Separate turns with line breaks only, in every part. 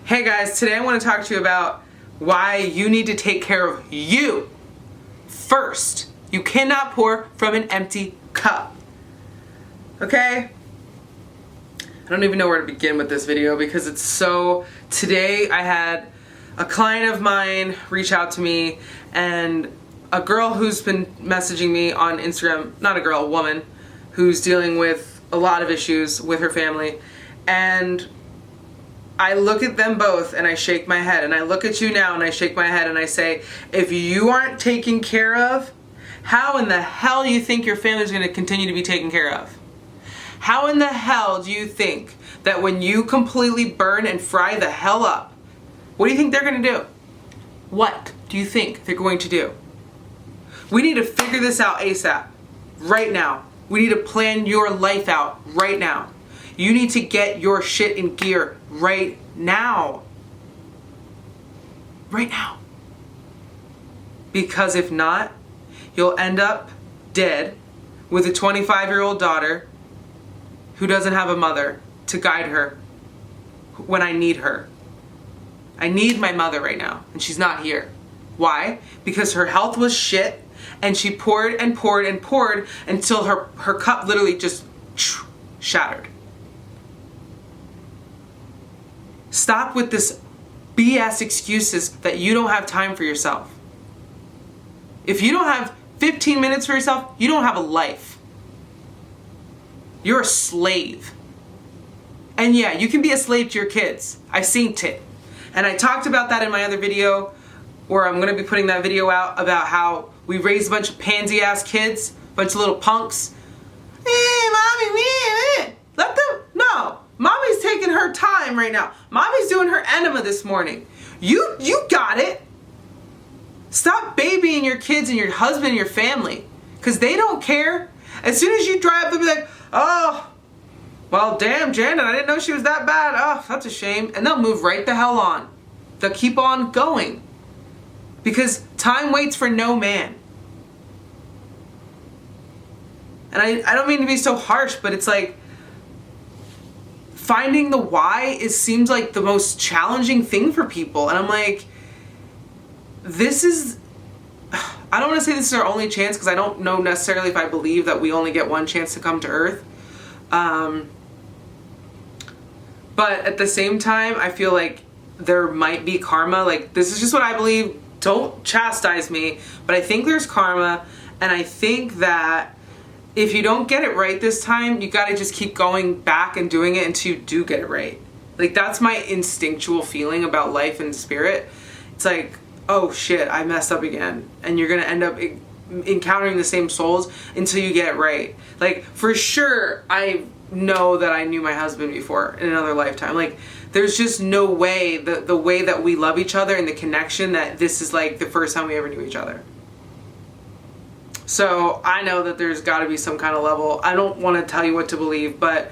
Hey guys, today I want to talk to you about why you need to take care of you first. You cannot pour from an empty cup. Okay? I don't even know where to begin with this video because it's so... Today I had a client of mine reach out to me, and a girl who's been messaging me on Instagram, not a girl, a woman, who's dealing with a lot of issues with her family, and I look at them both and I shake my head, and I look at you now and I shake my head and I say, if you aren't taken care of, how in the hell do you think your family's going to continue to be taken care of? How in the hell do you think that when you completely burn and fry the hell up, what do you think they're going to do? What do you think they're going to do? We need to figure this out ASAP, right now. We need to plan your life out right now. You need to get your shit in gear right now. Right now. Because if not, you'll end up dead with a 25-year-old daughter who doesn't have a mother to guide her when I need her. I need my mother right now, and she's not here. Why? Because her health was shit, and she poured and poured and poured until her cup literally just shattered. Stop with this BS excuses that you don't have time for yourself. If you don't have 15 minutes for yourself, you don't have a life. You're a slave. And yeah, you can be a slave to your kids. I've seen it. And I talked about that in my other video, or I'm going to be putting that video out, about how we raise a bunch of pansy-ass kids, a bunch of little punks. Mommy, let them, no. Mommy's taking her time right now. Mommy's doing her enema this morning. You got it. Stop babying your kids and your husband and your family, because they don't care. As soon as you dry up, they'll be like, oh, well, damn, Janet, I didn't know she was that bad. Oh, that's a shame. And they'll move right the hell on. They'll keep on going. Because time waits for no man. And I don't mean to be so harsh, but it's like, finding the why seems like the most challenging thing for people. And I'm like, this is, I don't want to say this is our only chance, because I don't know necessarily if I believe that we only get one chance to come to earth. But at the same time, I feel like there might be karma. Like, this is just what I believe. Don't chastise me, but I think there's karma, and I think that if you don't get it right this time, you gotta just keep going back and doing it until you do get it right. Like, that's my instinctual feeling about life and spirit. It's like, oh shit, I messed up again. And you're gonna end up encountering the same souls until you get it right. Like, for sure, I know that I knew my husband before in another lifetime. Like, there's just no way, the way that we love each other and the connection, that this is like the first time we ever knew each other. So I know that there's got to be some kind of level. I don't want to tell you what to believe, but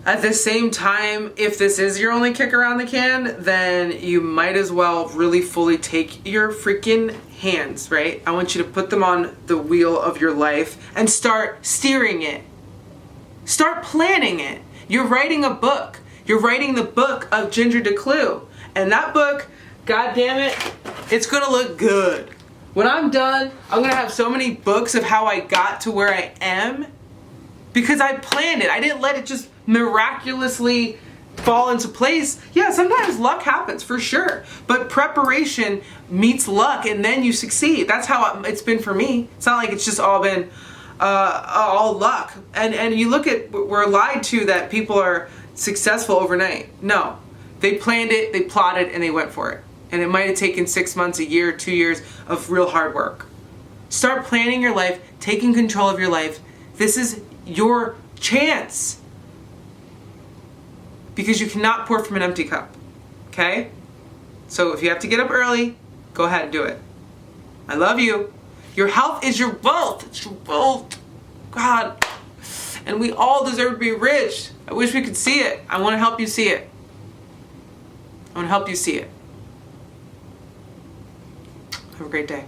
at the same time, if this is your only kick around the can, then you might as well really fully take your freaking hands, right? I want you to put them on the wheel of your life and start steering it. Start planning it. You're writing a book. You're writing the book of Ginger DeClue. And that book, god damn it, it's gonna look good. When I'm done, I'm gonna have so many books of how I got to where I am, because I planned it. I didn't let it just miraculously fall into place. Yeah, sometimes luck happens, for sure. But preparation meets luck, and then you succeed. That's how it's been for me. It's not like it's just all been all luck. And you look at, we're lied to that people are successful overnight. No. They planned it, they plotted, and they went for it. And it might have taken 6 months, a year, 2 years of real hard work. Start planning your life, taking control of your life. This is your chance. Because you cannot pour from an empty cup. Okay? So if you have to get up early, go ahead and do it. I love you. Your health is your wealth. It's your wealth. God. And we all deserve to be rich. I wish we could see it. I want to help you see it. I want to help you see it. Have a great day.